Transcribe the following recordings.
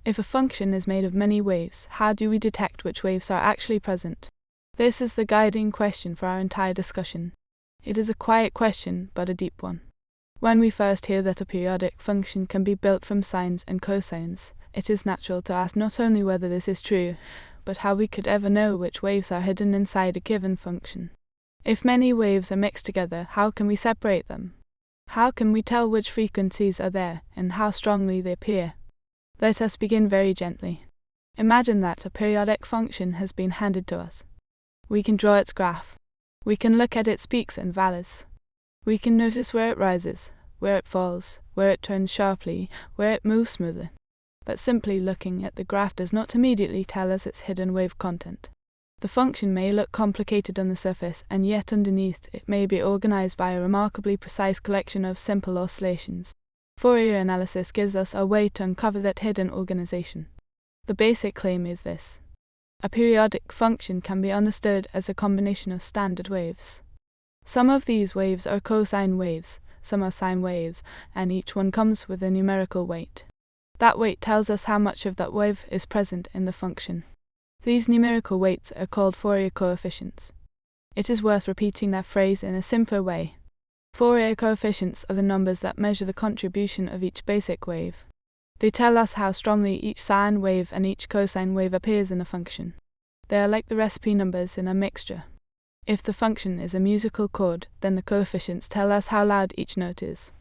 If a function is made of many waves, how do we detect which waves are actually present? This is the guiding question for our entire discussion. It is a quiet question, but a deep one. When we first hear that a periodic function can be built from sines and cosines, it is natural to ask not only whether this is true, but how we could ever know which waves are hidden inside a given function. If many waves are mixed together, how can we separate them? How can we tell which frequencies are there, and how strongly they appear? Let us begin very gently. Imagine that a periodic function has been handed to us. We can draw its graph. We can look at its peaks and valleys. We can notice where it rises, where it falls, where it turns sharply, where it moves smoothly. But simply looking at the graph does not immediately tell us its hidden wave content. The function may look complicated on the surface, and yet underneath it may be organized by a remarkably precise collection of simple oscillations. Fourier analysis gives us a way to uncover that hidden organization. The basic claim is this: a periodic function can be understood as a combination of standard waves. Some of these waves are cosine waves, some are sine waves, and each one comes with a numerical weight. That weight tells us how much of that wave is present in the function. These numerical weights are called Fourier coefficients. It is worth repeating that phrase in a simpler way. Fourier coefficients are the numbers that measure the contribution of each basic wave. They tell us how strongly each sine wave and each cosine wave appears in a function. They are like the recipe numbers in a mixture. If the function is a musical chord, then the coefficients tell us how loud each note is.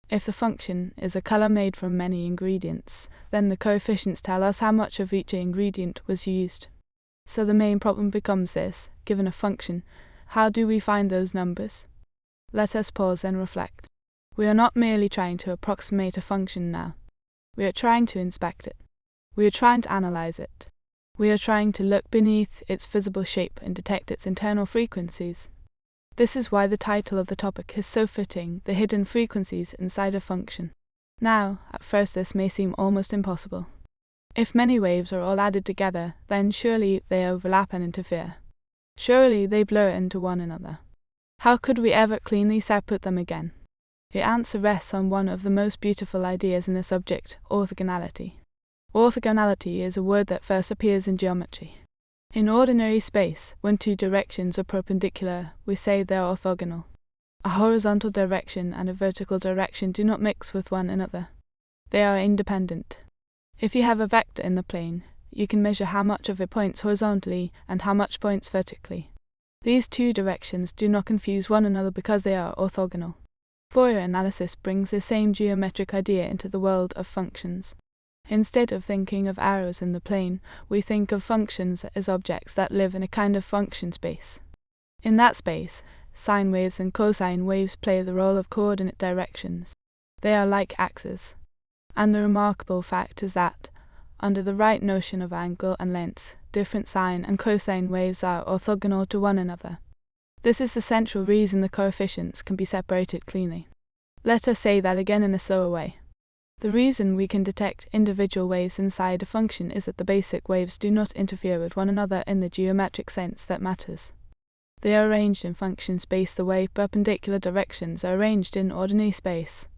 If the function is a color made from many ingredients, then the coefficients tell us how much of each ingredient was used. So the main problem becomes this: given a function, how do we find those numbers? Let us pause and reflect. We are not merely trying to approximate a function now. We are trying to inspect it. We are trying to analyze it. We are trying to look beneath its visible shape and detect its internal frequencies. This is why the title of the topic is so fitting: the hidden frequencies inside a function. Now, at first this may seem almost impossible. If many waves are all added together, then surely they overlap and interfere. Surely they blur into one another. How could we ever cleanly separate them again? The answer rests on one of the most beautiful ideas in the subject: orthogonality. Orthogonality is a word that first appears in geometry. In ordinary space, when two directions are perpendicular, we say they are orthogonal. A horizontal direction and a vertical direction do not mix with one another. They are independent. If you have a vector in the plane, you can measure how much of it points horizontally and how much points vertically. These two directions do not confuse one another because they are orthogonal. Fourier analysis brings the same geometric idea into the world of functions. Instead of thinking of arrows in the plane, we think of functions as objects that live in a kind of function space. In that space, sine waves and cosine waves play the role of coordinate directions. They are like axes. And the remarkable fact is that, under the right notion of angle and length, different sine and cosine waves are orthogonal to one another. This is the central reason the coefficients can be separated cleanly. Let us say that again in a slower way. The reason we can detect individual waves inside a function is that the basic waves do not interfere with one another in the geometric sense that matters. They are arranged in function space the way perpendicular directions are arranged in ordinary space.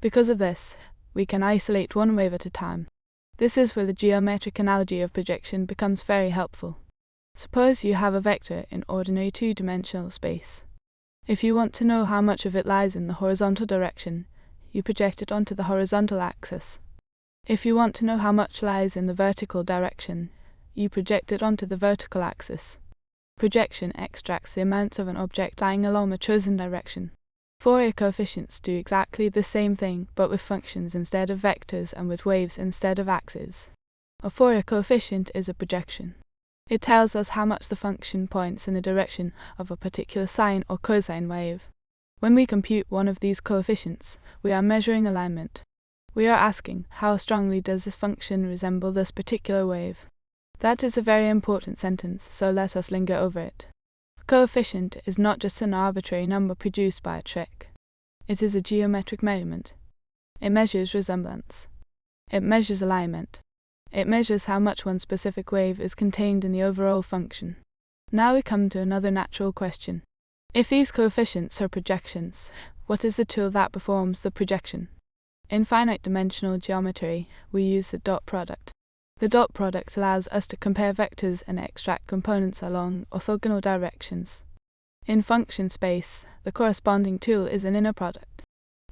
Because of this, we can isolate one wave at a time. This is where the geometric analogy of projection becomes very helpful. Suppose you have a vector in ordinary two-dimensional space. If you want to know how much of it lies in the horizontal direction, you project it onto the horizontal axis. If you want to know how much lies in the vertical direction, you project it onto the vertical axis. Projection extracts the amount of an object lying along a chosen direction. Fourier coefficients do exactly the same thing, but with functions instead of vectors and with waves instead of axes. A Fourier coefficient is a projection. It tells us how much the function points in the direction of a particular sine or cosine wave. When we compute one of these coefficients, we are measuring alignment. We are asking, how strongly does this function resemble this particular wave? That is a very important sentence, so let us linger over it. A coefficient is not just an arbitrary number produced by a trick. It is a geometric measurement. It measures resemblance. It measures alignment. It measures how much one specific wave is contained in the overall function. Now we come to another natural question. If these coefficients are projections, what is the tool that performs the projection? In finite dimensional geometry, we use the dot product. The dot product allows us to compare vectors and extract components along orthogonal directions. In function space, the corresponding tool is an inner product.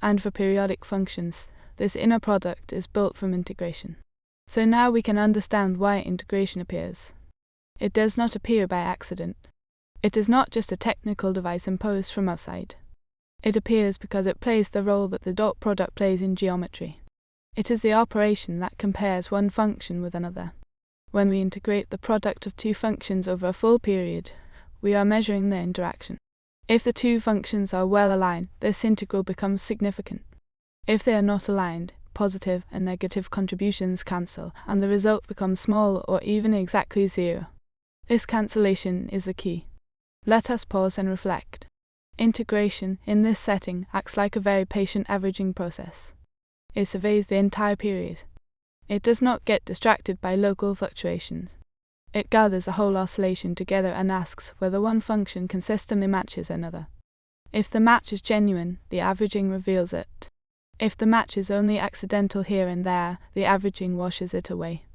And for periodic functions, this inner product is built from integration. So now we can understand why integration appears. It does not appear by accident. It is not just a technical device imposed from outside. It appears because it plays the role that the dot product plays in geometry. It is the operation that compares one function with another. When we integrate the product of two functions over a full period, we are measuring their interaction. If the two functions are well aligned, this integral becomes significant. If they are not aligned, positive and negative contributions cancel, and the result becomes small or even exactly zero. This cancellation is the key. Let us pause and reflect. Integration, in this setting, acts like a very patient averaging process. It surveys the entire period. It does not get distracted by local fluctuations. It gathers a whole oscillation together and asks whether one function consistently matches another. If the match is genuine, the averaging reveals it. If the match is only accidental here and there, the averaging washes it away.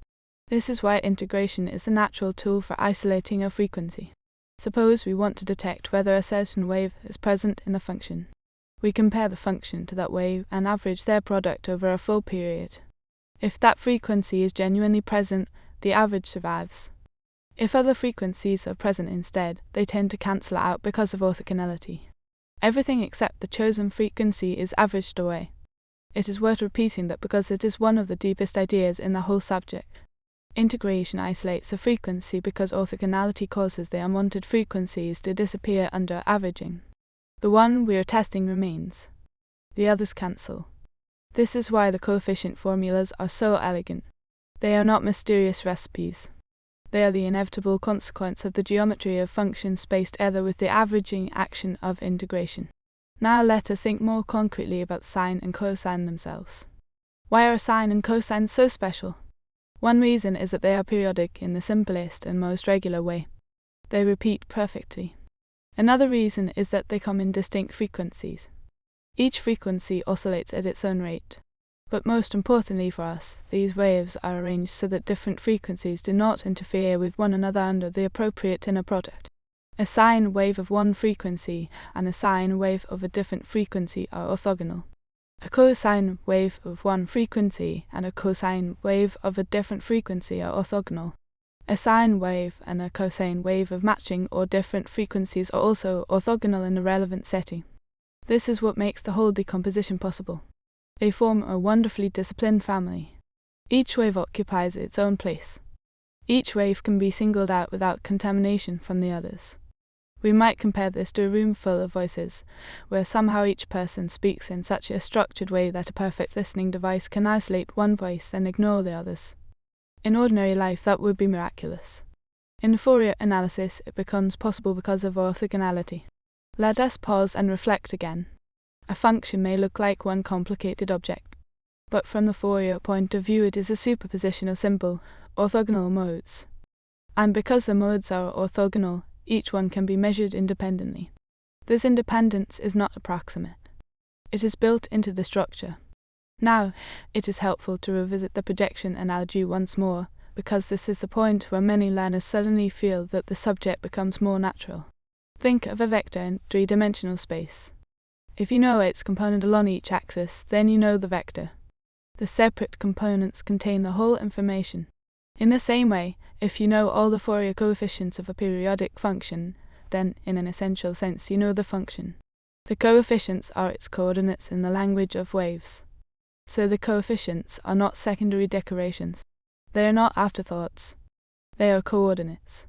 This is why integration is a natural tool for isolating a frequency. Suppose we want to detect whether a certain wave is present in a function. We compare the function to that wave and average their product over a full period. If that frequency is genuinely present, the average survives. If other frequencies are present instead, they tend to cancel out because of orthogonality. Everything except the chosen frequency is averaged away. It is worth repeating that because it is one of the deepest ideas in the whole subject. Integration isolates a frequency because orthogonality causes the unwanted frequencies to disappear under averaging. The one we are testing remains. The others cancel. This is why the coefficient formulas are so elegant. They are not mysterious recipes. They are the inevitable consequence of the geometry of functions spaced together with the averaging action of integration. Now let us think more concretely about sine and cosine themselves. Why are sine and cosine so special? One reason is that they are periodic in the simplest and most regular way. They repeat perfectly. Another reason is that they come in distinct frequencies. Each frequency oscillates at its own rate. But most importantly for us, these waves are arranged so that different frequencies do not interfere with one another under the appropriate inner product. A sine wave of one frequency and a sine wave of a different frequency are orthogonal. A cosine wave of one frequency and a cosine wave of a different frequency are orthogonal. A sine wave and a cosine wave of matching or different frequencies are also orthogonal in the relevant setting. This is what makes the whole decomposition possible. They form a wonderfully disciplined family. Each wave occupies its own place. Each wave can be singled out without contamination from the others. We might compare this to a room full of voices, where somehow each person speaks in such a structured way that a perfect listening device can isolate one voice and ignore the others. In ordinary life, that would be miraculous. In Fourier analysis, it becomes possible because of orthogonality. Let us pause and reflect again. A function may look like one complicated object, but from the Fourier point of view it is a superposition of simple, orthogonal modes. And because the modes are orthogonal, each one can be measured independently. This independence is not approximate. It is built into the structure. Now, it is helpful to revisit the projection analogy once more, because this is the point where many learners suddenly feel that the subject becomes more natural. Think of a vector in three-dimensional space. If you know its component along each axis, then you know the vector. The separate components contain the whole information. In the same way, if you know all the Fourier coefficients of a periodic function, then, in an essential sense, you know the function. The coefficients are its coordinates in the language of waves. So the coefficients are not secondary decorations. They are not afterthoughts. They are coordinates.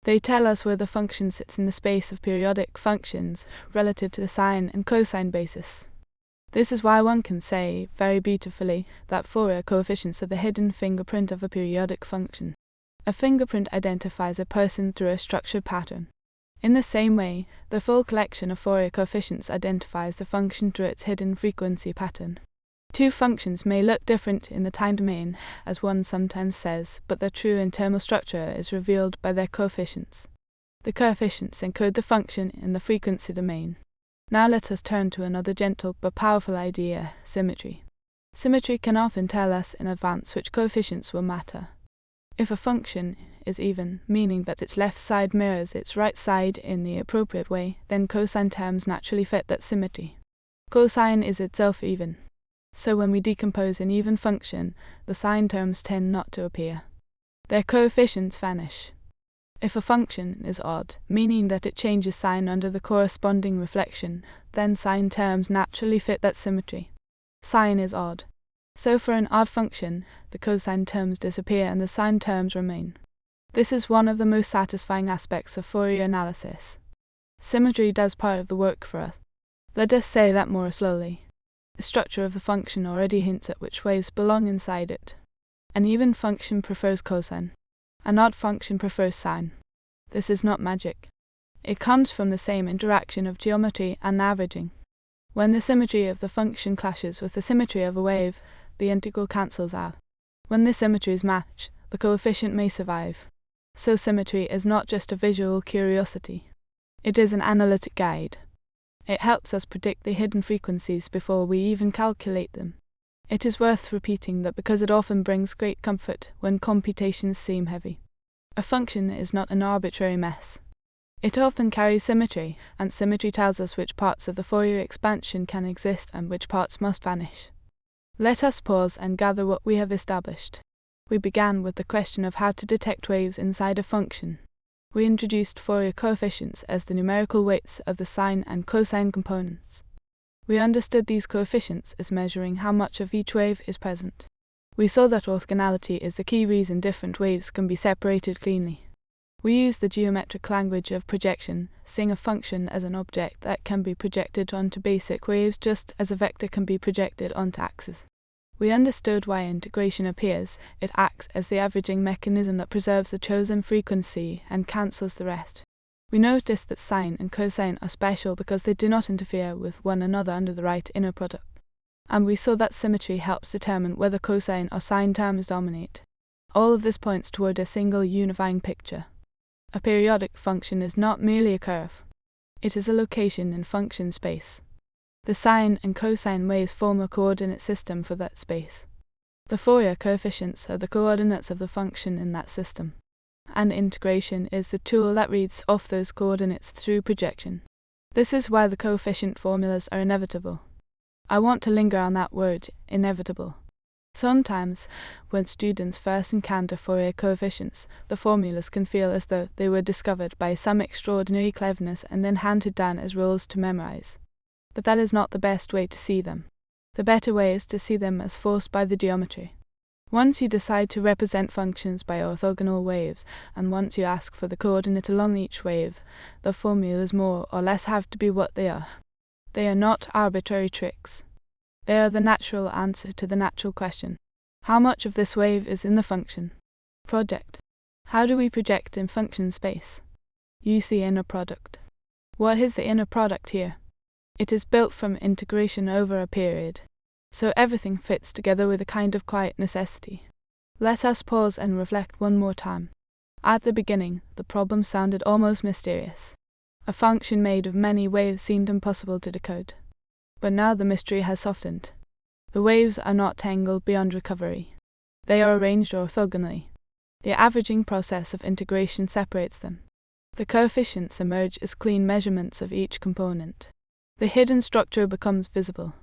They tell us where the function sits in the space of periodic functions relative to the sine and cosine basis. This is why one can say, very beautifully, that Fourier coefficients are the hidden fingerprint of a periodic function. A fingerprint identifies a person through a structured pattern. In the same way, the full collection of Fourier coefficients identifies the function through its hidden frequency pattern. Two functions may look different in the time domain, as one sometimes says, but their true internal structure is revealed by their coefficients. The coefficients encode the function in the frequency domain. Now let us turn to another gentle but powerful idea, symmetry. Symmetry can often tell us in advance which coefficients will matter. If a function is even, meaning that its left side mirrors its right side in the appropriate way, then cosine terms naturally fit that symmetry. Cosine is itself even. So when we decompose an even function, the sine terms tend not to appear. Their coefficients vanish. If a function is odd, meaning that it changes sign under the corresponding reflection, then sine terms naturally fit that symmetry. Sine is odd. So for an odd function, the cosine terms disappear and the sine terms remain. This is one of the most satisfying aspects of Fourier analysis. Symmetry does part of the work for us. Let us say that more slowly. The structure of the function already hints at which waves belong inside it. An even function prefers cosine. An odd function prefers sine. This is not magic. It comes from the same interaction of geometry and averaging. When the symmetry of the function clashes with the symmetry of a wave, the integral cancels out. When the symmetries match, the coefficient may survive. So symmetry is not just a visual curiosity. It is an analytic guide. It helps us predict the hidden frequencies before we even calculate them. It is worth repeating that because it often brings great comfort when computations seem heavy. A function is not an arbitrary mess. It often carries symmetry, and symmetry tells us which parts of the Fourier expansion can exist and which parts must vanish. Let us pause and gather what we have established. We began with the question of how to detect waves inside a function. We introduced Fourier coefficients as the numerical weights of the sine and cosine components. We understood these coefficients as measuring how much of each wave is present. We saw that orthogonality is the key reason different waves can be separated cleanly. We used the geometric language of projection, seeing a function as an object that can be projected onto basic waves just as a vector can be projected onto axes. We understood why integration appears. It acts as the averaging mechanism that preserves the chosen frequency and cancels the rest. We noticed that sine and cosine are special because they do not interfere with one another under the right inner product. And we saw that symmetry helps determine whether cosine or sine terms dominate. All of this points toward a single unifying picture. A periodic function is not merely a curve. It is a location in function space. The sine and cosine waves form a coordinate system for that space. The Fourier coefficients are the coordinates of the function in that system. And integration is the tool that reads off those coordinates through projection. This is why the coefficient formulas are inevitable. I want to linger on that word, inevitable. Sometimes, when students first encounter Fourier coefficients, the formulas can feel as though they were discovered by some extraordinary cleverness and then handed down as rules to memorize. But that is not the best way to see them. The better way is to see them as forced by the geometry. Once you decide to represent functions by orthogonal waves, and once you ask for the coordinate along each wave, the formulas more or less have to be what they are. They are not arbitrary tricks. They are the natural answer to the natural question. How much of this wave is in the function? Project. How do we project in function space? Use the inner product. What is the inner product here? It is built from integration over a period. So everything fits together with a kind of quiet necessity. Let us pause and reflect one more time. At the beginning, the problem sounded almost mysterious. A function made of many waves seemed impossible to decode. But now the mystery has softened. The waves are not tangled beyond recovery. They are arranged orthogonally. The averaging process of integration separates them. The coefficients emerge as clean measurements of each component. The hidden structure becomes visible.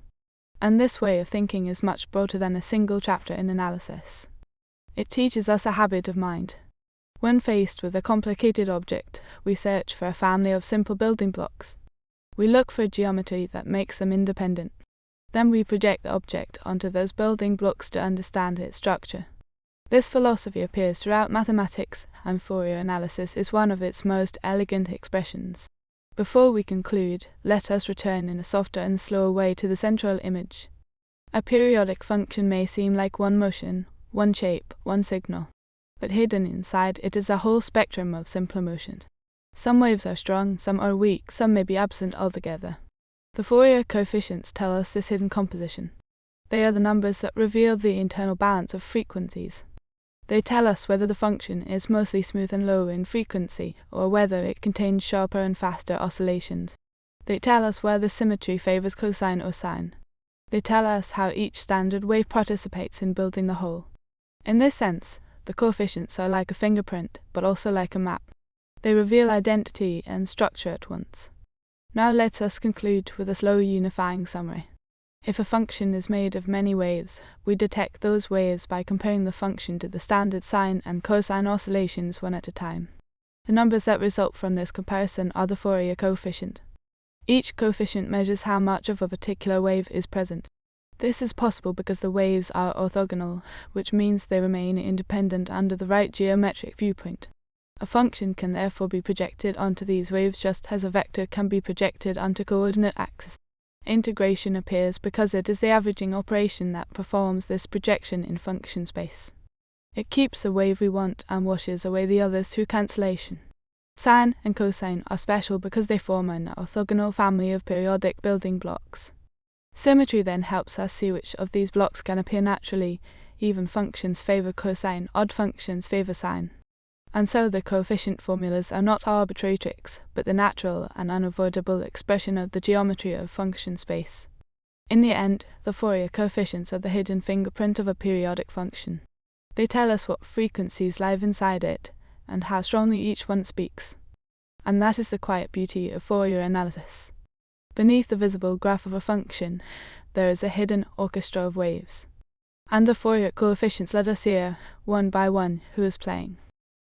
And this way of thinking is much broader than a single chapter in analysis. It teaches us a habit of mind. When faced with a complicated object, we search for a family of simple building blocks. We look for geometry that makes them independent. Then we project the object onto those building blocks to understand its structure. This philosophy appears throughout mathematics, and Fourier analysis is one of its most elegant expressions. Before we conclude, let us return in a softer and slower way to the central image. A periodic function may seem like one motion, one shape, one signal. But hidden inside it is a whole spectrum of simpler motions. Some waves are strong, some are weak, some may be absent altogether. The Fourier coefficients tell us this hidden composition. They are the numbers that reveal the internal balance of frequencies. They tell us whether the function is mostly smooth and low in frequency, or whether it contains sharper and faster oscillations. They tell us whether symmetry favors cosine or sine. They tell us how each standard wave participates in building the whole. In this sense, the coefficients are like a fingerprint, but also like a map. They reveal identity and structure at once. Now let us conclude with a slow unifying summary. If a function is made of many waves, we detect those waves by comparing the function to the standard sine and cosine oscillations one at a time. The numbers that result from this comparison are the Fourier coefficient. Each coefficient measures how much of a particular wave is present. This is possible because the waves are orthogonal, which means they remain independent under the right geometric viewpoint. A function can therefore be projected onto these waves just as a vector can be projected onto coordinate axes. Integration appears because it is the averaging operation that performs this projection in function space. It keeps the wave we want and washes away the others through cancellation. Sine and cosine are special because they form an orthogonal family of periodic building blocks. Symmetry then helps us see which of these blocks can appear naturally. Even functions favor cosine, odd functions favor sine. And so the coefficient formulas are not arbitrary tricks, but the natural and unavoidable expression of the geometry of function space. In the end, the Fourier coefficients are the hidden fingerprint of a periodic function. They tell us what frequencies lie inside it, and how strongly each one speaks. And that is the quiet beauty of Fourier analysis. Beneath the visible graph of a function, there is a hidden orchestra of waves. And the Fourier coefficients let us hear, one by one, who is playing.